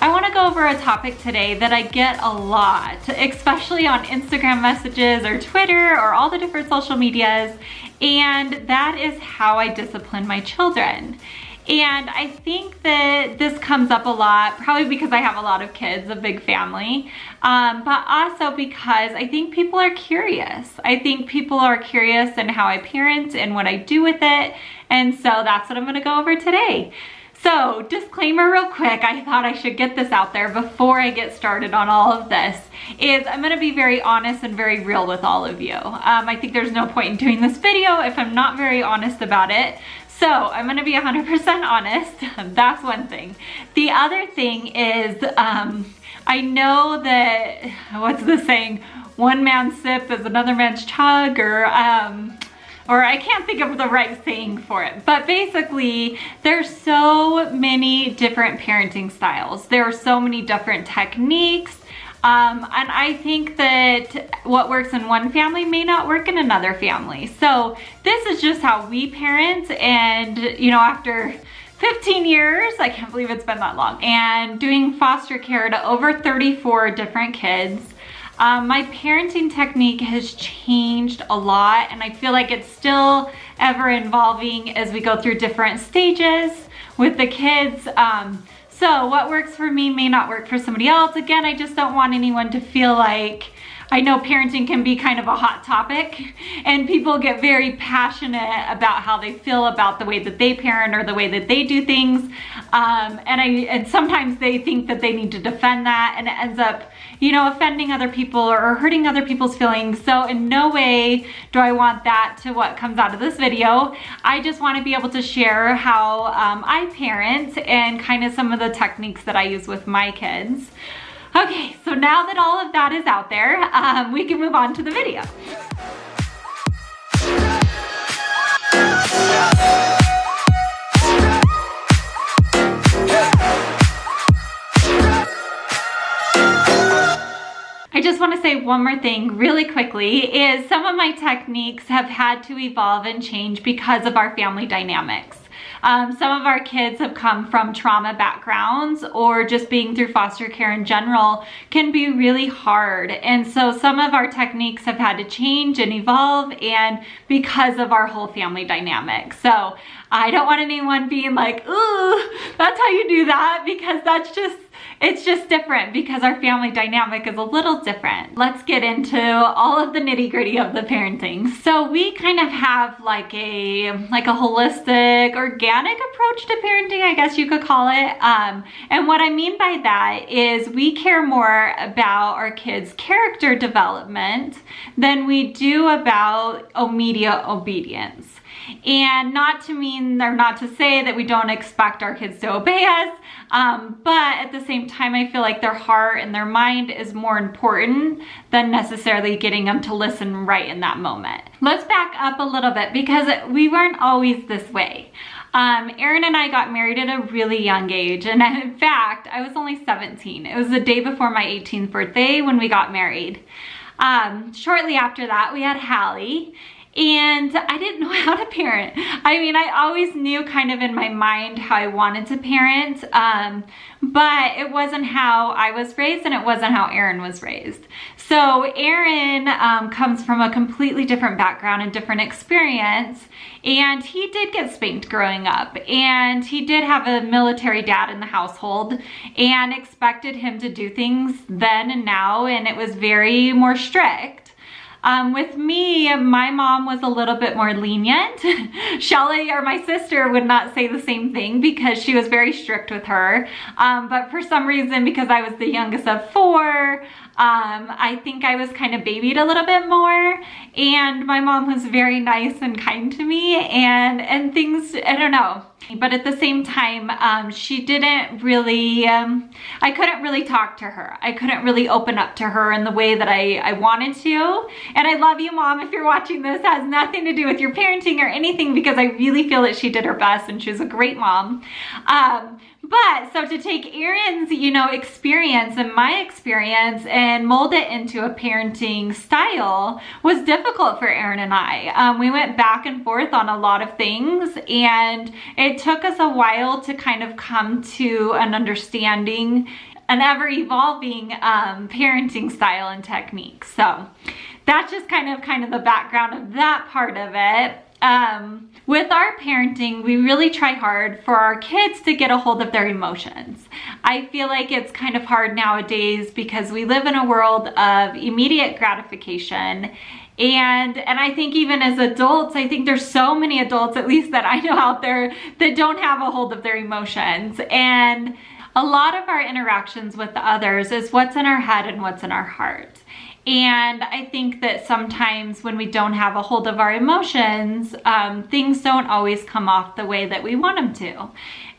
I want to go over a topic today that I get a lot, especially on Instagram messages or Twitter or all the different social medias, and that is how I discipline my children. And I think that this comes up a lot, probably because I have a lot of kids, a big family, but also because I think people are curious. I think people are curious in how I parent and what I do with it, and so that's what I'm going to go over today. So, disclaimer real quick, I thought I should get this out there before I get started on all of this, is I'm gonna be very honest and very real with all of you. I think there's no point in doing this video if I'm not very honest about it. So, I'm gonna be 100% honest, that's one thing. The other thing is, I know that, what's the saying, one man's sip is another man's chug, or I can't think of the right saying for it, but basically there's so many different parenting styles. There are so many different techniques, and I think that what works in one family may not work in another family. So this is just how we parent, and you know, after 15 years, I can't believe it's been that long, and doing foster care to over 34 different kids, my parenting technique has changed a lot, and I feel like it's still ever evolving as we go through different stages with the kids. So what works for me may not work for somebody else. Again, I just don't want anyone to feel like, I know parenting can be kind of a hot topic and people get very passionate about how they feel about the way that they parent or the way that they do things. And sometimes they think that they need to defend that, and it ends up, you know, offending other people or hurting other people's feelings. So in no way do I want that to what comes out of this video. I just want to be able to share how I parent and kind of some of the techniques that I use with my kids. Okay, so now that all of that is out there, we can move on to the video. I just want to say one more thing really quickly, is some of my techniques have had to evolve and change because of our family dynamics. Some of our kids have come from trauma backgrounds, or just being through foster care in general can be really hard. And so some of our techniques have had to change and evolve, and because of our whole family dynamic. So I don't want anyone being like, ooh, that's how you do that, because it's just different because our family dynamic is a little different. Let's get into all of the nitty-gritty of the parenting. So we kind of have like a holistic, organic approach to parenting, I guess you could call it. And what I mean by that is we care more about our kids' character development than we do about immediate obedience. And not to mean, or not to say that we don't expect our kids to obey us, but at the same time, I feel like their heart and their mind is more important than necessarily getting them to listen right in that moment. Let's back up a little bit, because we weren't always this way. Aaron and I got married at a really young age, and in fact, I was only 17. It was the day before my 18th birthday when we got married. Shortly after that, we had Hallie. And I didn't know how to parent. I mean, I always knew kind of in my mind how I wanted to parent, but it wasn't how I was raised, and it wasn't how Aaron was raised. So Aaron comes from a completely different background and different experience, and he did get spanked growing up, and he did have a military dad in the household and expected him to do things then and now, and it was very more strict. With me, my mom was a little bit more lenient. Shelly, or my sister, would not say the same thing because she was very strict with her. But for some reason, because I was the youngest of four, I think I was kind of babied a little bit more, and my mom was very nice and kind to me, and things, I don't know. But at the same time, she didn't really, I couldn't really talk to her. I couldn't really open up to her in the way that I wanted to. And I love you, Mom, if you're watching this. It has nothing to do with your parenting or anything, because I really feel that she did her best and she was a great mom. But so to take Aaron's, experience and my experience and mold it into a parenting style was difficult for Aaron and I. We went back and forth on a lot of things, and it took us a while to kind of come to an understanding an ever-evolving parenting style and technique. So that's just kind of the background of that part of it. With our parenting, we really try hard for our kids to get a hold of their emotions. I feel like it's kind of hard nowadays because we live in a world of immediate gratification. And I think even as adults, I think there's so many adults, at least that I know out there, that don't have a hold of their emotions. And a lot of our interactions with others is what's in our head and what's in our heart. And I think that sometimes when we don't have a hold of our emotions, things don't always come off the way that we want them to.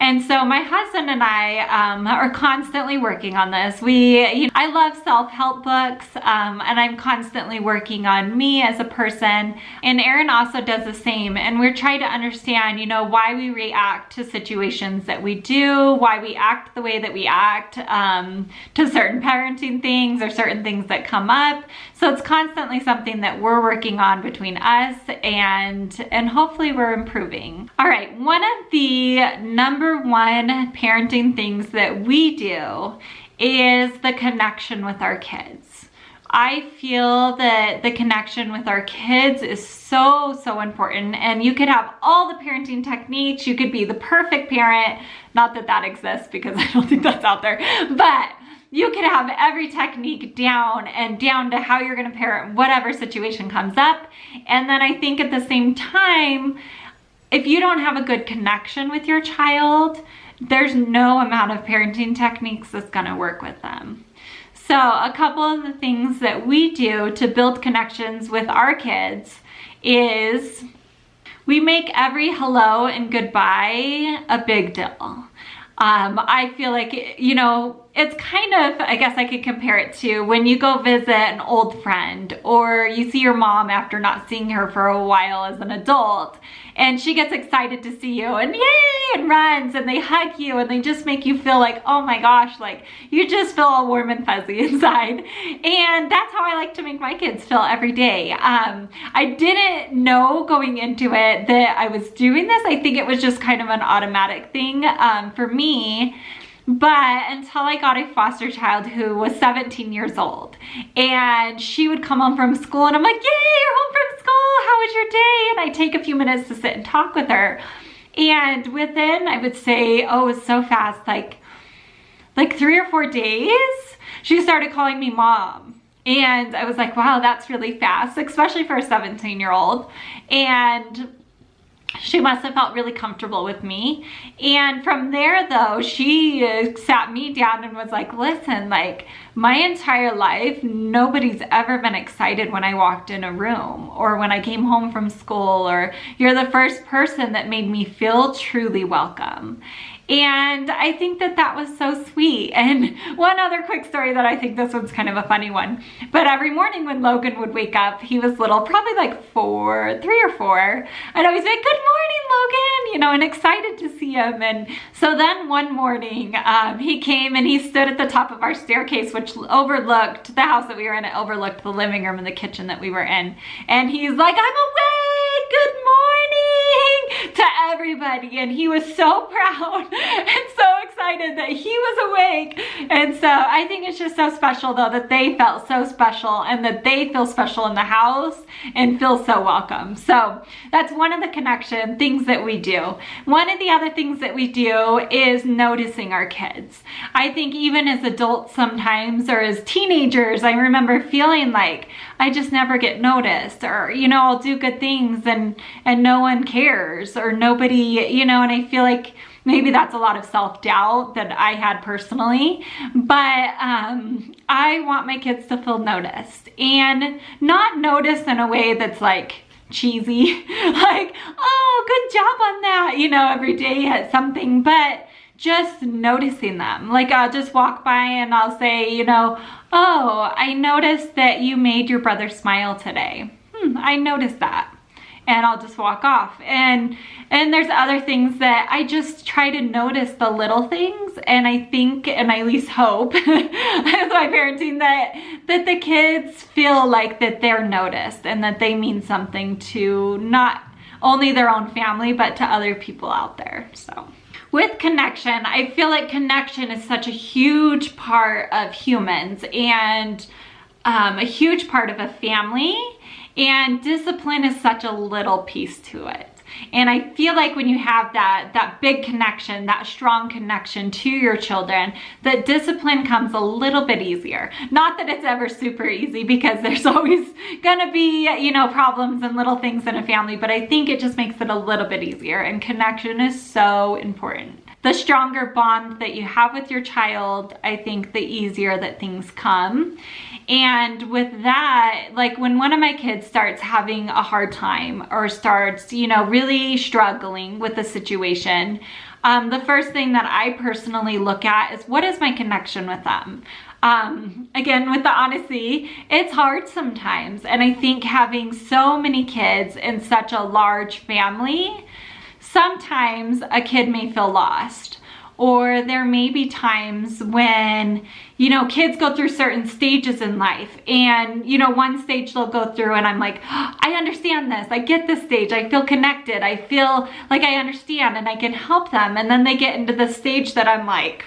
And so my husband and I are constantly working on this. I love self-help books, and I'm constantly working on me as a person. And Aaron also does the same. And we're trying to understand, why we react to situations that we do, why we act the way that we act to certain parenting things or certain things that come up. So it's constantly something that we're working on between us, and hopefully we're improving. All right, one of the number one parenting things that we do is the connection with our kids. I feel that the connection with our kids is so important, and you could have all the parenting techniques. You could be the perfect parent. Not that that exists, because I don't think that's out there, but you could have every technique down to how you're going to parent whatever situation comes up. And then I think at the same time, if you don't have a good connection with your child, there's no amount of parenting techniques that's going to work with them. So a couple of the things that we do to build connections with our kids is we make every hello and goodbye a big deal. I feel like, it's kind of, I guess I could compare it to when you go visit an old friend, or you see your mom after not seeing her for a while as an adult, and she gets excited to see you and yay, and runs, and they hug you, and they just make you feel like, oh my gosh, like you just feel all warm and fuzzy inside. And that's how I like to make my kids feel every day. I didn't know going into it that I was doing this. I think it was just kind of an automatic thing for me. But until I got a foster child who was 17 years old, and she would come home from school and I'm like, yay, you're home from school, how was your day? And I take a few minutes to sit and talk with her. And within, I would say, oh, it was so fast, like 3 or 4 days, she started calling me mom. And I was like, wow, that's really fast, especially for a 17-year-old. And she must have felt really comfortable with me. And from there though, she sat me down and was like, listen, like my entire life, nobody's ever been excited when I walked in a room or when I came home from school, or you're the first person that made me feel truly welcome. And I think that that was so sweet. And one other quick story that I think this one's kind of a funny one, but every morning when Logan would wake up, he was little, probably like 3 or 4, I'd always say, good morning, Logan, and excited to see him. And so then one morning he came and he stood at the top of our staircase, which overlooked the house that we were in. It overlooked the living room and the kitchen that we were in. And he's like, I'm awake, good morning to everybody. And he was so proud and so excited that he was awake. And so I think it's just so special though that they felt so special and that they feel special in the house and feel so welcome. So that's one of the connection things that we do. One of the other things that we do is noticing our kids. I think even as adults sometimes, or as teenagers, I remember feeling like I just never get noticed, or I'll do good things and no one cares, or nobody, and I feel like maybe that's a lot of self-doubt that I had personally, but I want my kids to feel noticed, and not noticed in a way that's like cheesy, like, oh, good job on that, every day at something, but just noticing them. Like I'll just walk by and I'll say, oh, I noticed that you made your brother smile today. I noticed that. And I'll just walk off. And there's other things that I just try to notice the little things. And I think, and I at least hope with my parenting, that the kids feel like that they're noticed and that they mean something to not only their own family, but to other people out there. So With connection, I feel like connection is such a huge part of humans and a huge part of a family, and discipline is such a little piece to it. And I feel like when you have that big connection, that strong connection to your children, that discipline comes a little bit easier. Not that it's ever super easy, because there's always gonna be, you know, problems and little things in a family, but I think it just makes it a little bit easier, and connection is so important. The stronger bond that you have with your child, I think the easier that things come. And with that, like when one of my kids starts having a hard time or starts, you know, really struggling with the situation, the first thing that I personally look at is, what is my connection with them? Again, with the honesty, it's hard sometimes. And I think having so many kids in such a large family, sometimes a kid may feel lost. Or there may be times when, you know, kids go through certain stages in life, and, you know, one stage they'll go through and I'm like, oh, I understand this. I get this stage. I feel connected. I feel like I understand and I can help them. And then they get into the stage that I'm like,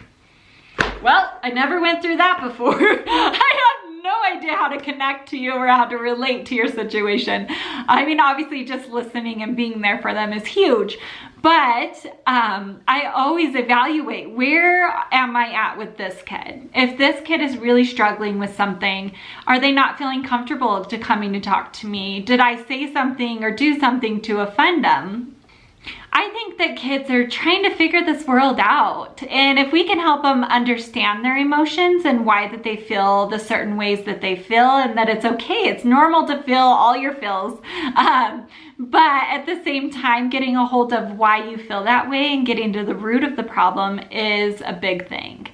well, I never went through that before. I have no idea how to connect to you or how to relate to your situation. I mean, obviously just listening and being there for them is huge, but I always evaluate, where am I at with this kid? If this kid is really struggling with something, are they not feeling comfortable to coming to talk to me? Did I say something or do something to offend them? I think that kids are trying to figure this world out, and if we can help them understand their emotions and why that they feel the certain ways that they feel, and that it's okay, it's normal to feel all your feels, but at the same time getting a hold of why you feel that way and getting to the root of the problem is a big thing.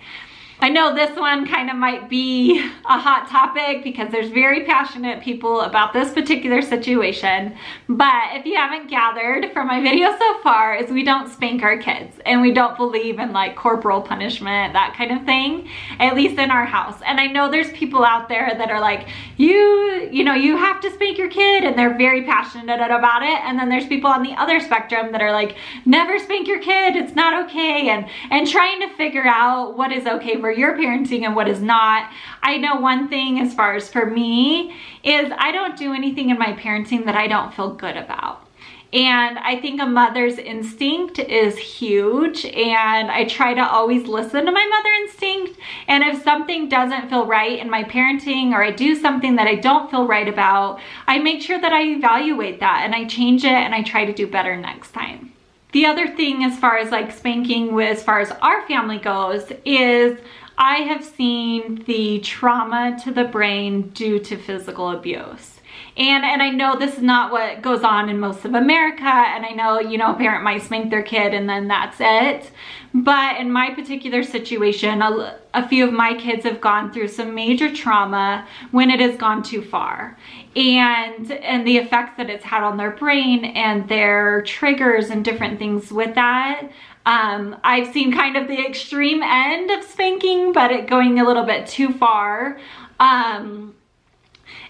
I know this one kind of might be a hot topic because there's very passionate people about this particular situation, but if you haven't gathered from my video so far, is we don't spank our kids, and we don't believe in like corporal punishment, that kind of thing, at least in our house. And I know there's people out there that are like, you know, you have to spank your kid, and they're very passionate about it. And then there's people on the other spectrum that are like, never spank your kid, it's not okay, and trying to figure out what is okay for your parenting and what is not. I know one thing as far as for me is I don't do anything in my parenting that I don't feel good about. And I think a mother's instinct is huge, and I try to always listen to my mother instinct. And if something doesn't feel right in my parenting, or I do something that I don't feel right about, I make sure that I evaluate that and I change it and I try to do better next time. The other thing as far as like spanking with, as far as our family goes, is I have seen the trauma to the brain due to physical abuse. And I know this is not what goes on in most of America, and I know, you know, a parent might spank their kid and then that's it. But in my particular situation, a few of my kids have gone through some major trauma when it has gone too far. And the effects that it's had on their brain and their triggers and different things with that. I've seen kind of the extreme end of spanking, but it going a little bit too far.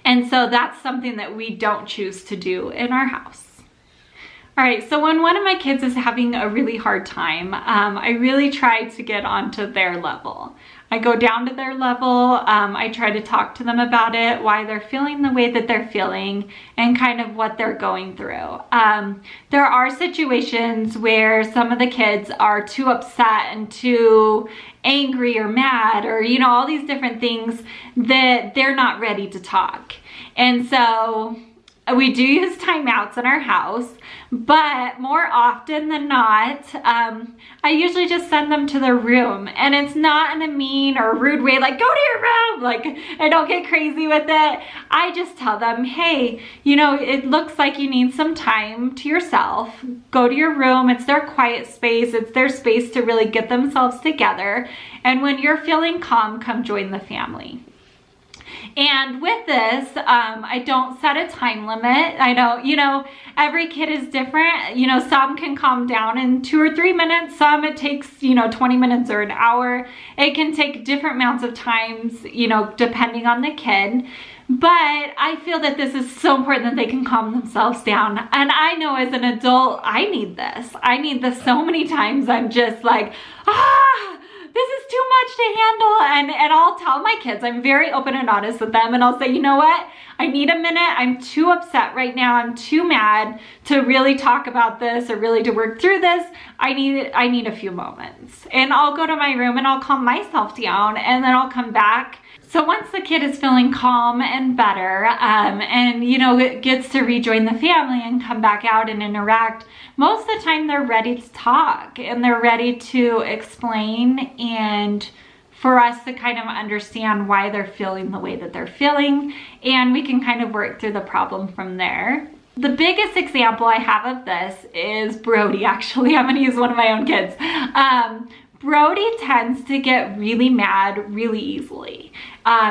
And so that's something that we don't choose to do in our house. All right, so when one of my kids is having a really hard time, I really try to get onto their level. I go down to their level, I try to talk to them about it, why they're feeling the way that they're feeling, and kind of what they're going through. There are situations where some of the kids are too upset and too angry or mad, or, you know, all these different things that they're not ready to talk. And so we do use timeouts in our house, but more often than not, I usually just send them to their room, and it's not in a mean or rude way, like, go to your room, like, I don't get crazy with it. I just tell them, hey, you know, it looks like you need some time to yourself. Go to your room. It's their quiet space. It's their space to really get themselves together. And when you're feeling calm, come join the family. And with this, I don't set a time limit. I don't, you know, every kid is different. You know, some can calm down in 2 or 3 minutes. Some it takes, you know, 20 minutes or an hour. It can take different amounts of times, you know, depending on the kid. But I feel that this is so important that they can calm themselves down. And I know as an adult, I need this. I need this so many times. I'm just like, this is too much to handle. And I'll tell my kids, I'm very open and honest with them. And I'll say, you know what? I need a minute. I'm too upset right now. I'm too mad to really talk about this or really to work through this. I need a few moments. And I'll go to my room and I'll calm myself down, and then I'll come back. So once the kid is feeling calm and better, and you know, gets to rejoin the family and come back out and interact, most of the time they're ready to talk and they're ready to explain, and for us to kind of understand why they're feeling the way that they're feeling, and we can kind of work through the problem from there. The biggest example I have of this is Brody. Actually, I'm gonna use one of my own kids. Brody tends to get really mad really easily.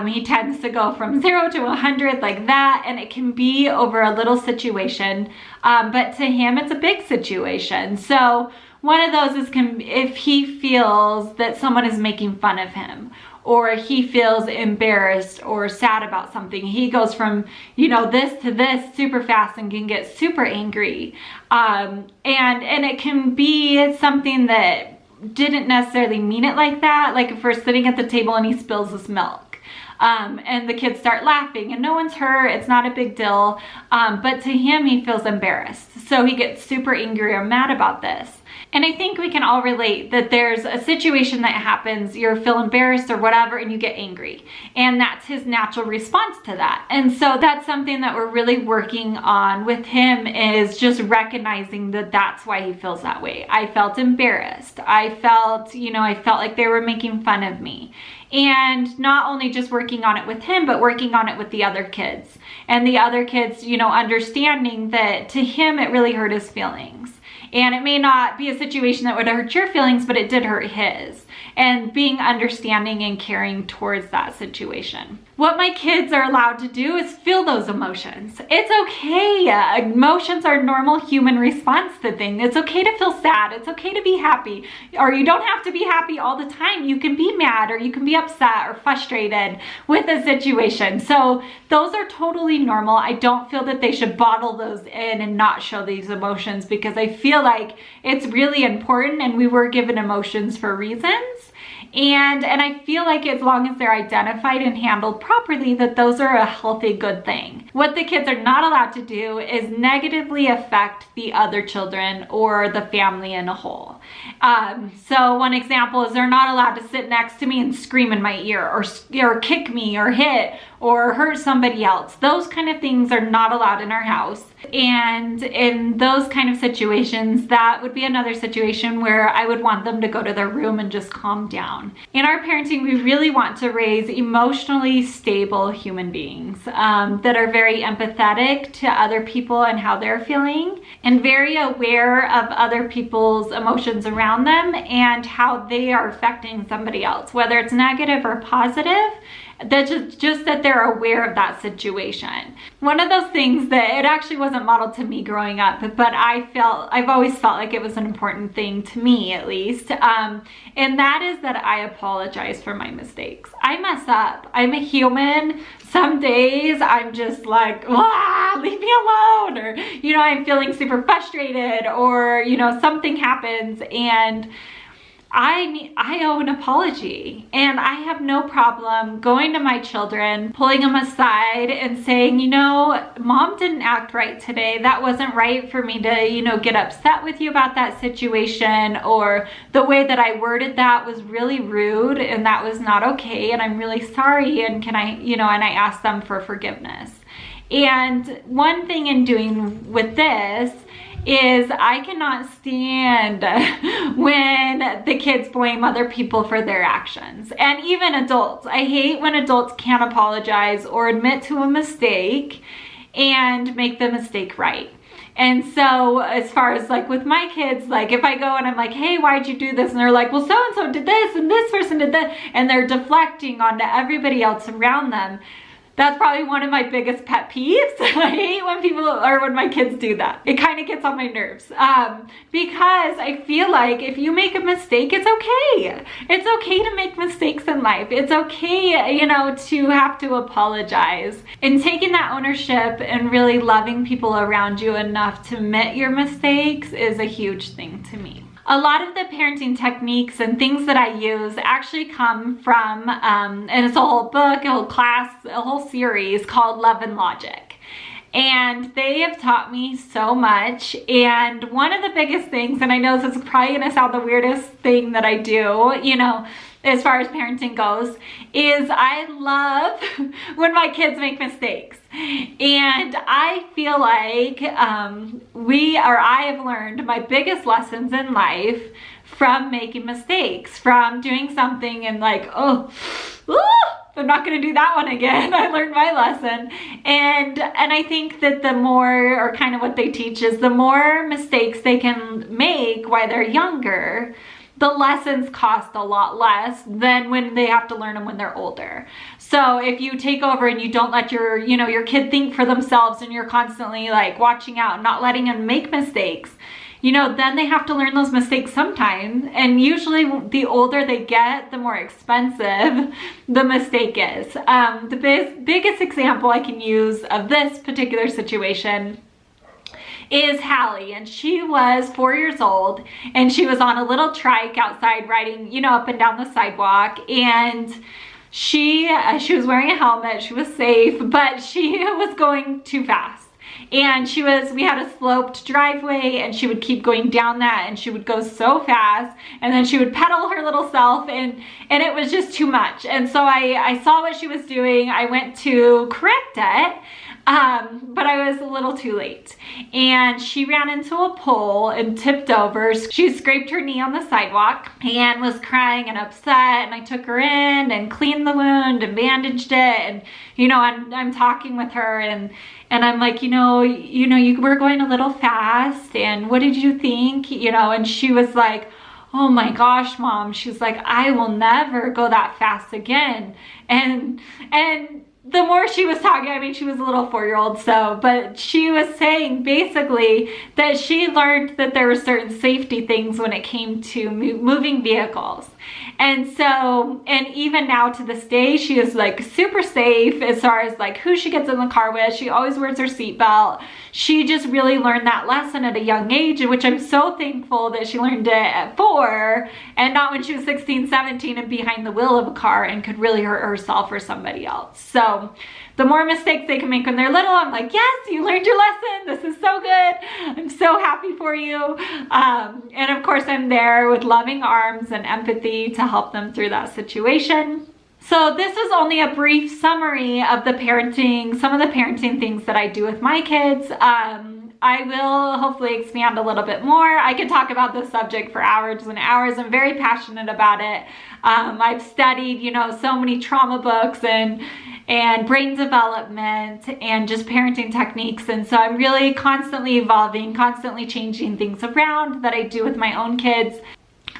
He tends to go from 0 to 100 like that, and it can be over a little situation, but to him it's a big situation. So one of those is if he feels that someone is making fun of him, or he feels embarrassed or sad about something, he goes from, you know, this to this super fast and can get super angry. And it can be something that didn't necessarily mean it like that. Like if we're sitting at the table and he spills his milk, and the kids start laughing and no one's hurt, it's not a big deal. But to him, he feels embarrassed. So he gets super angry or mad about this. And I think we can all relate that there's a situation that happens, you feel embarrassed or whatever, and you get angry. And that's his natural response to that. And so that's something that we're really working on with him, is just recognizing that that's why he feels that way. I felt embarrassed. I felt like they were making fun of me. And not only just working on it with him, but working on it with the other kids. And the other kids, you know, understanding that to him, it really hurt his feelings. And it may not be a situation that would hurt your feelings, but it did hurt his. And being understanding and caring towards that situation. What my kids are allowed to do is feel those emotions. It's okay. Emotions are a normal human response to things. It's okay to feel sad. It's okay to be happy. Or you don't have to be happy all the time. You can be mad, or you can be upset or frustrated with a situation. So those are totally normal. I don't feel that they should bottle those in and not show these emotions, because I feel like it's really important, and we were given emotions for reasons. And I feel like as long as they're identified and handled properly, that those are a healthy, good thing. What the kids are not allowed to do is negatively affect the other children or the family in a whole. So one example is they're not allowed to sit next to me and scream in my ear, or kick me or hit or hurt somebody else. Those kind of things are not allowed in our house. And in those kind of situations, that would be another situation where I would want them to go to their room and just calm down. In our parenting, we really want to raise emotionally stable human beings that are very empathetic to other people and how they're feeling, and very aware of other people's emotions around them and how they are affecting somebody else, whether it's negative or positive. That's just that they're aware of that situation. One of those things that it actually wasn't modeled to me growing up, but I've always felt like it was an important thing to me, at least. And that is that I apologize for my mistakes. I mess up. I'm a human. Some days I'm just like, leave me alone, or, you know, I'm feeling super frustrated, or, you know, something happens and I owe an apology, and I have no problem going to my children, pulling them aside and saying, you know, Mom didn't act right today. That wasn't right for me to, you know, get upset with you about that situation, or the way that I worded that was really rude and that was not okay, and I'm really sorry, and can I, you know, and I ask them for forgiveness. And one thing in doing with this is I cannot stand when the kids blame other people for their actions, and even adults. I hate when adults can't apologize or admit to a mistake and make the mistake right. And so as far as like with my kids, like if I go and I'm like, hey, why'd you do this? And they're like, well, so-and-so did this and this person did that. And they're deflecting onto everybody else around them. That's probably one of my biggest pet peeves. I hate when people, or when my kids do that. It kind of gets on my nerves because I feel like if you make a mistake, it's okay. It's okay to make mistakes in life. It's okay, you know, to have to apologize. And taking that ownership and really loving people around you enough to admit your mistakes is a huge thing to me. A lot of the parenting techniques and things that I use actually come from, and it's a whole book, a whole class, a whole series called Love and Logic. And they have taught me so much. And one of the biggest things, and I know this is probably gonna sound the weirdest thing that I do, you know, as far as parenting goes, is I love when my kids make mistakes. And I feel like I have learned my biggest lessons in life from making mistakes, from doing something and like, oh, I'm not gonna do that one again. I learned my lesson. And I think that the more, or kind of what they teach is the more mistakes they can make while they're younger, the lessons cost a lot less than when they have to learn them when they're older. So if you take over and you don't let your, you know, your kid think for themselves and you're constantly like watching out and not letting them make mistakes, you know, then they have to learn those mistakes sometime. And usually the older they get, the more expensive the mistake is. The biggest example I can use of this particular situation is Hallie, and she was 4 years old, and she was on a little trike outside we you know, up and down the sidewalk, and she was wearing a helmet, she was safe, but she was going too fast. And we had a sloped driveway, and she would keep going down that, and she would go so fast, and then she would pedal her little self, and it was just too much. And so I saw what she was doing. I went to correct it, but I was a little too late. And she ran into a pole and tipped over. She scraped her knee on the sidewalk and was crying and upset, and I took her in and cleaned the wound and bandaged it, and you know, I'm talking with her, and I'm like, you were going a little fast, and what did you think? You know, and she was like, oh my gosh, Mom. She's like, I will never go that fast again. And the more she was talking, I mean, she was a little 4-year-old, but she was saying basically that she learned that there were certain safety things when it came to moving vehicles. And so, and even now to this day, she is like super safe as far as like who she gets in the car with. She always wears her seatbelt. She just really learned that lesson at a young age, which I'm so thankful that she learned it at 4 and not when she was 16, 17 and behind the wheel of a car and could really hurt herself or somebody else. So the more mistakes they can make when they're little, I'm like, yes, you learned your lesson. This is so good. I'm so happy for you. And of course, I'm there with loving arms and empathy to help them through that situation. So this is only a brief summary of some of the parenting things that I do with my kids. I will hopefully expand a little bit more. I could talk about this subject for hours and hours. I'm very passionate about it. I've studied, you know, so many trauma books and brain development and just parenting techniques. And so I'm really constantly evolving, constantly changing things around that I do with my own kids.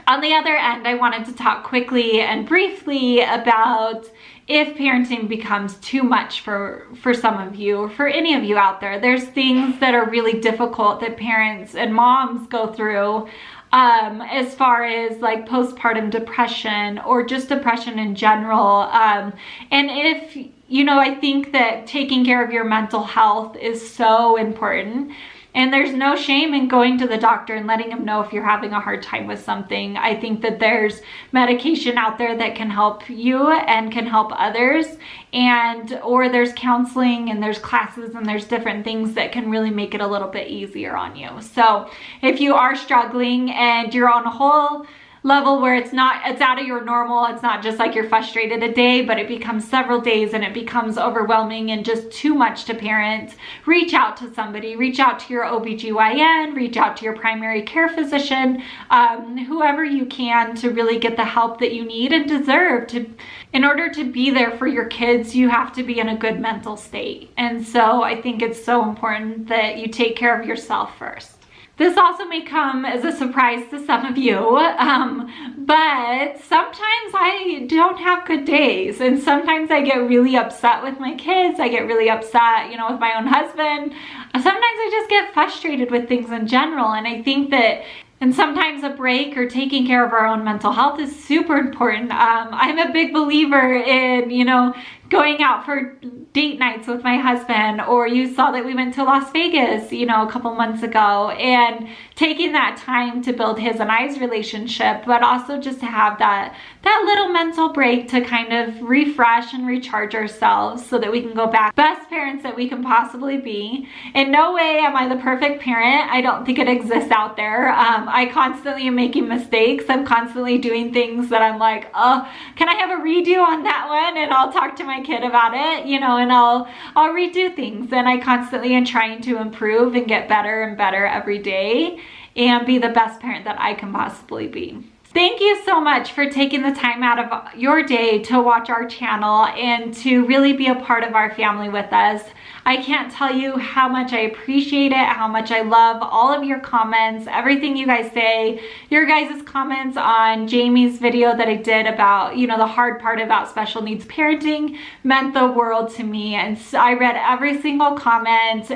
On the other end, I wanted to talk quickly and briefly about if parenting becomes too much for some of you, or for any of you out there. There's things that are really difficult that parents and moms go through as far as like postpartum depression or just depression in general. And if, you know, I think that taking care of your mental health is so important. And there's no shame in going to the doctor and letting them know if you're having a hard time with something. I think that there's medication out there that can help you and can help others, or there's counseling and there's classes and there's different things that can really make it a little bit easier on you. So if you are struggling and you're on a whole level where it's out of your normal, it's not just like you're frustrated a day, but it becomes several days and it becomes overwhelming and just too much to parent, reach out to somebody, reach out to your OBGYN, reach out to your primary care physician, whoever you can, to really get the help that you need and deserve. In order to be there for your kids, you have to be in a good mental state. And so I think it's so important that you take care of yourself first. This also may come as a surprise to some of you, but sometimes I don't have good days, and sometimes I get really upset with my kids. I get really upset, you know, with my own husband. Sometimes I just get frustrated with things in general, and I think that and sometimes a break or taking care of our own mental health is super important. I'm a big believer in, you know, going out for date nights with my husband, or you saw that we went to Las Vegas, you know, a couple months ago, and taking that time to build his and I's relationship, but also just to have that little mental break to kind of refresh and recharge ourselves so that we can go back best parents that we can possibly be. In no way am I the perfect parent. I don't think it exists out there. I constantly am making mistakes. I'm constantly doing things that I'm like, oh, can I have a redo on that one? And I'll talk to my kid about it, you know, and I'll redo things. And I constantly am trying to improve and get better and better every day and be the best parent that I can possibly be. Thank you so much for taking the time out of your day to watch our channel and to really be a part of our family with us. I can't tell you how much I appreciate it, how much I love all of your comments, everything you guys say. Your guys' comments on Jamie's video that I did about, you know, the hard part about special needs parenting meant the world to me. And so I read every single comment.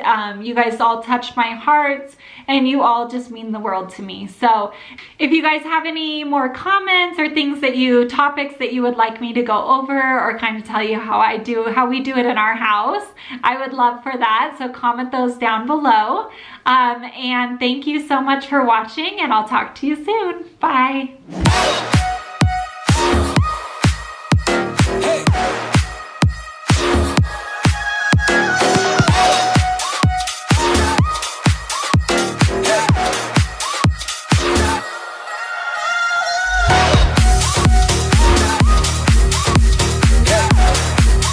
You guys all touched my heart, and you all just mean the world to me. So if you guys have any more comments or topics that you would like me to go over, or kind of tell you how we do it in our house, I would love for that. So comment those down below. And thank you so much for watching, and I'll talk to you soon. Bye.